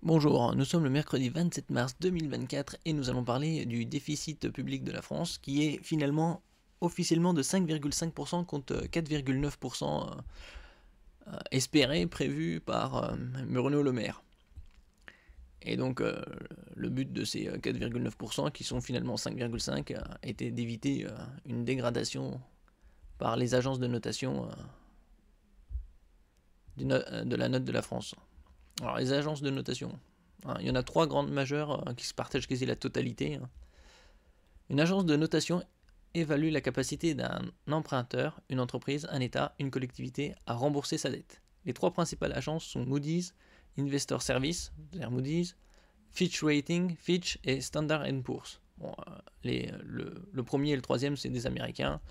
Bonjour, nous sommes le mercredi 27 mars 2024 et nous allons parler du déficit public de la France qui est finalement officiellement de 5,5% contre 4,9% espéré, prévu par Bruno Le Maire. Et donc le but de ces 4,9% qui sont finalement 5,5% était d'éviter une dégradation par les agences de notation de la note de la France. Alors les agences de notation, il y en a trois grandes majeures qui se partagent quasi la totalité. Une agence de notation évalue la capacité d'un emprunteur, une entreprise, un État, une collectivité à rembourser sa dette. Les trois principales agences sont Moody's, Investor Service, c'est-à-dire Moody's, Fitch Rating, Fitch et Standard Poor's. Bon, le premier et le troisième, c'est des Américains,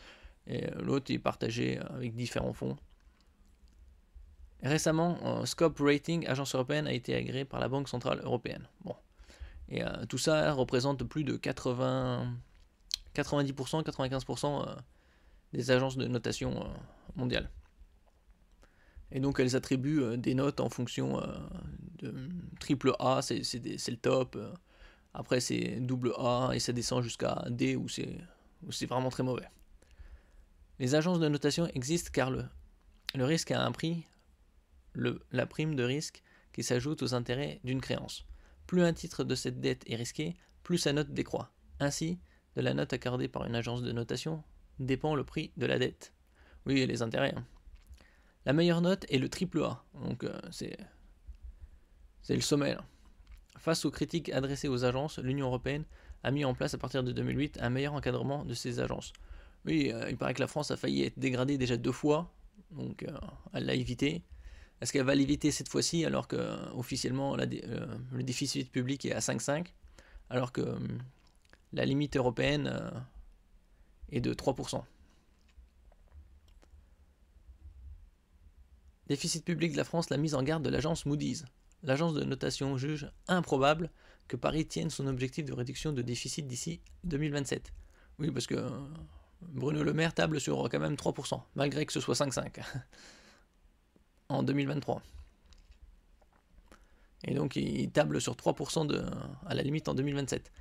et l'autre est partagé avec différents fonds. Récemment, Scope Rating, agence européenne, a été agréée par la Banque Centrale Européenne. Bon. Et tout ça représente plus de 90%, 95% des agences de notation mondiales. Et donc elles attribuent des notes en fonction de triple A, c'est le top. Après c'est double A et ça descend jusqu'à D où c'est vraiment très mauvais. Les agences de notation existent car le risque a un prix, la prime de risque qui s'ajoute aux intérêts d'une créance. Plus un titre de cette dette est risqué, plus sa note décroît. Ainsi, de la note accordée par une agence de notation dépend le prix de la dette. Oui, et les intérêts. La meilleure note est le triple A, donc c'est le sommet. Là. Face aux critiques adressées aux agences, l'Union Européenne a mis en place à partir de 2008 un meilleur encadrement de ces agences. Oui, il paraît que la France a failli être dégradée déjà 2 fois, donc elle l'a évité. Est-ce qu'elle va l'éviter cette fois-ci alors que officiellement le déficit public est à 5,5 alors que la limite européenne est de 3%. Déficit public de la France, la mise en garde de l'agence Moody's. L'agence de notation juge improbable que Paris tienne son objectif de réduction de déficit d'ici 2027. Oui, parce que Bruno Le Maire table sur quand même 3%, malgré que ce soit 5,5 en 2023. Et donc il table sur 3% à la limite en 2027.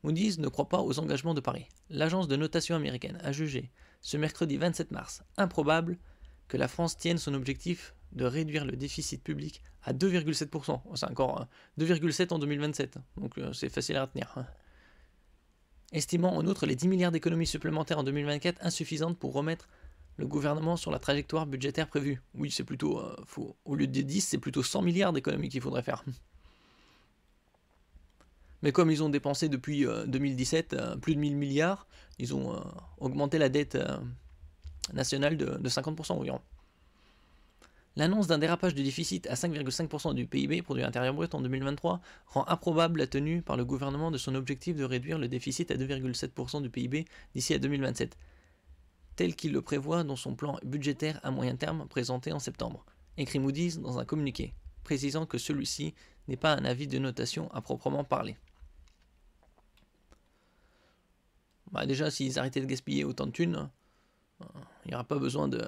Moody's ne croit pas aux engagements de Paris. L'agence de notation américaine a jugé ce mercredi 27 mars improbable que la France tienne son objectif de réduire le déficit public à 2,7%. C'est encore 2,7 en 2027, donc c'est facile à retenir. Estimant en outre les 10 milliards d'économies supplémentaires en 2024 insuffisantes pour remettre le gouvernement sur la trajectoire budgétaire prévue. Oui, c'est plutôt, au lieu de 10, c'est plutôt 100 milliards d'économies qu'il faudrait faire. Mais comme ils ont dépensé depuis 2017 plus de 1000 milliards, ils ont augmenté la dette nationale de 50% environ. L'annonce d'un dérapage du déficit à 5,5% du PIB, produit intérieur brut, en 2023, rend improbable la tenue par le gouvernement de son objectif de réduire le déficit à 2,7% du PIB d'ici à 2027, tel qu'il le prévoit dans son plan budgétaire à moyen terme présenté en septembre, écrit Moody's dans un communiqué, précisant que celui-ci n'est pas un avis de notation à proprement parler. Bah déjà, s'ils arrêtaient de gaspiller autant de thunes, il n'y aura pas besoin de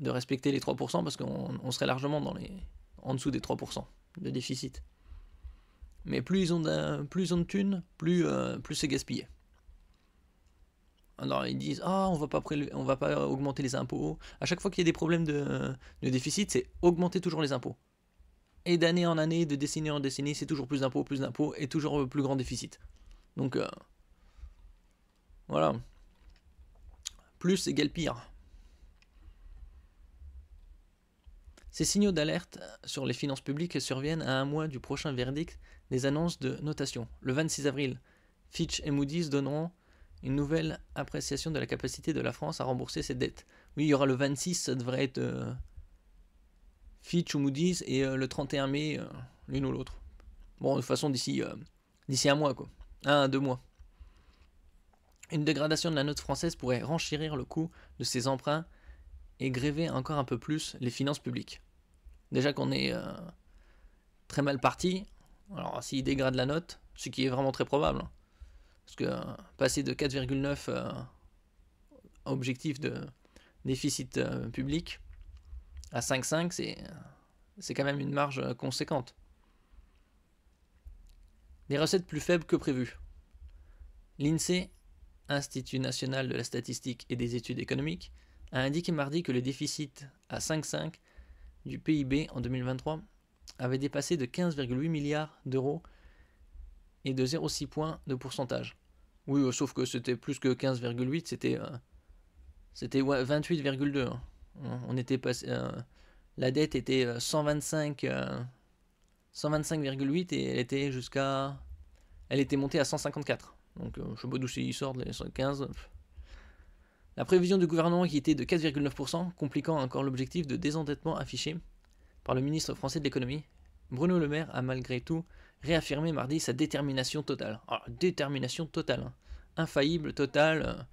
respecter les 3% parce qu'on serait largement en dessous des 3% de déficit. Mais plus ils ont de thunes, plus c'est gaspillé. Alors ils disent on va pas augmenter les impôts. À chaque fois qu'il y a des problèmes de déficit, c'est augmenter toujours les impôts. Et d'année en année, de décennie en décennie, c'est toujours plus d'impôts et toujours plus grand déficit. Donc voilà. Plus égale pire. Ces signaux d'alerte sur les finances publiques surviennent à un mois du prochain verdict des annonces de notation. Le 26 avril, Fitch et Moody's donneront une nouvelle appréciation de la capacité de la France à rembourser ses dettes. Oui, il y aura le 26, ça devrait être Fitch ou Moody's, et le 31 mai, l'une ou l'autre. Bon, de toute façon, d'ici un mois, quoi. 1 à 2 mois. Une dégradation de la note française pourrait renchérir le coût de ses emprunts et gréver encore un peu plus les finances publiques. Déjà qu'on est très mal parti, alors s'il dégrade la note, ce qui est vraiment très probable, parce que passer de 4,9 objectif de déficit public à 5,5, c'est quand même une marge conséquente. Des recettes plus faibles que prévu. L'INSEE, Institut national de la statistique et des études économiques, a indiqué mardi que le déficit à 5,5 du PIB en 2023 avait dépassé de 15,8 milliards d'euros et de 0,6 points de pourcentage. Oui, sauf que c'était plus que 15,8, c'était 28,2. Hein. On était passé, la dette était 125,8 et elle était montée à 154. Donc je sais pas d'où ils sortent les 115. La prévision du gouvernement qui était de 4,9%, compliquant encore l'objectif de désendettement affiché par le ministre français de l'économie, Bruno Le Maire a malgré tout réaffirmé mardi sa détermination totale. Alors, détermination totale, hein. Infaillible, totale,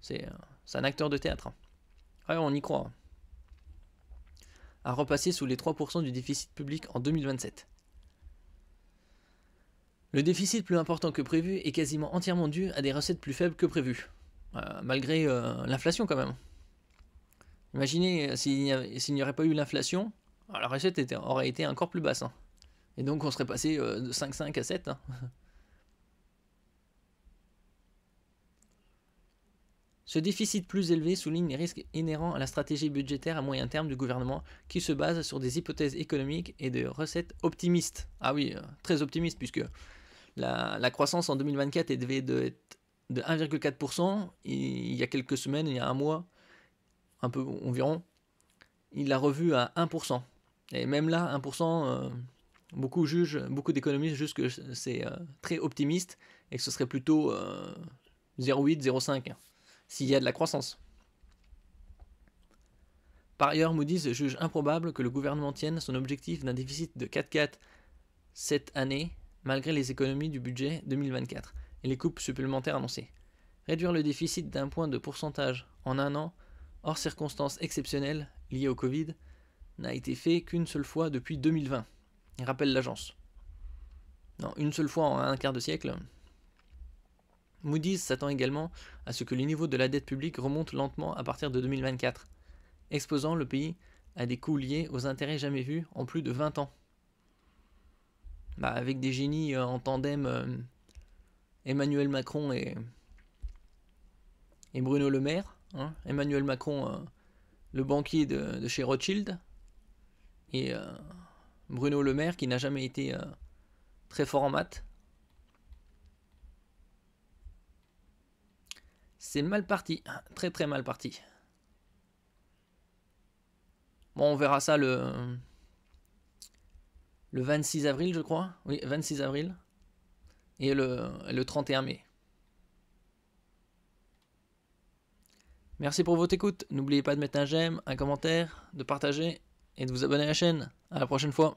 c'est un acteur de théâtre. Hein. Ouais, on y croit. Hein. À repasser sous les 3% du déficit public en 2027. Le déficit plus important que prévu est quasiment entièrement dû à des recettes plus faibles que prévu, malgré l'inflation quand même. Imaginez s'il n'y aurait pas eu l'inflation, la recette aurait été encore plus basse. Hein. Et donc on serait passé de 5,5 à 7. Hein. Ce déficit plus élevé souligne les risques inhérents à la stratégie budgétaire à moyen terme du gouvernement qui se base sur des hypothèses économiques et de recettes optimistes. Ah oui, très optimistes puisque la croissance en 2024 est devait être de 1,4%. Il y a quelques semaines, il y a un mois, un peu environ, il l'a revu à 1%. Et même là, 1%, beaucoup d'économistes jugent que c'est très optimiste et que ce serait plutôt 0,8, 0,5 s'il y a de la croissance. Par ailleurs, Moody's juge improbable que le gouvernement tienne son objectif d'un déficit de 4,4 cette année, malgré les économies du budget 2024 et les coupes supplémentaires annoncées. Réduire le déficit d'un point de pourcentage en un an, hors circonstances exceptionnelles liées au Covid, n'a été fait qu'une seule fois depuis 2020, rappelle l'agence. Non, une seule fois en un quart de siècle. Moody's s'attend également à ce que le niveau de la dette publique remonte lentement à partir de 2024, exposant le pays à des coûts liés aux intérêts jamais vus en plus de 20 ans. Avec des génies en tandem, Emmanuel Macron et Bruno Le Maire. Hein. Emmanuel Macron, le banquier de chez Rothschild, et Bruno Le Maire qui n'a jamais été très fort en maths. C'est mal parti, très très mal parti. Bon, on verra ça le 26 avril, je crois. Oui, 26 avril. Et le 31 mai. Merci pour votre écoute. N'oubliez pas de mettre un j'aime, un commentaire, de partager et de vous abonner à la chaîne. À la prochaine fois.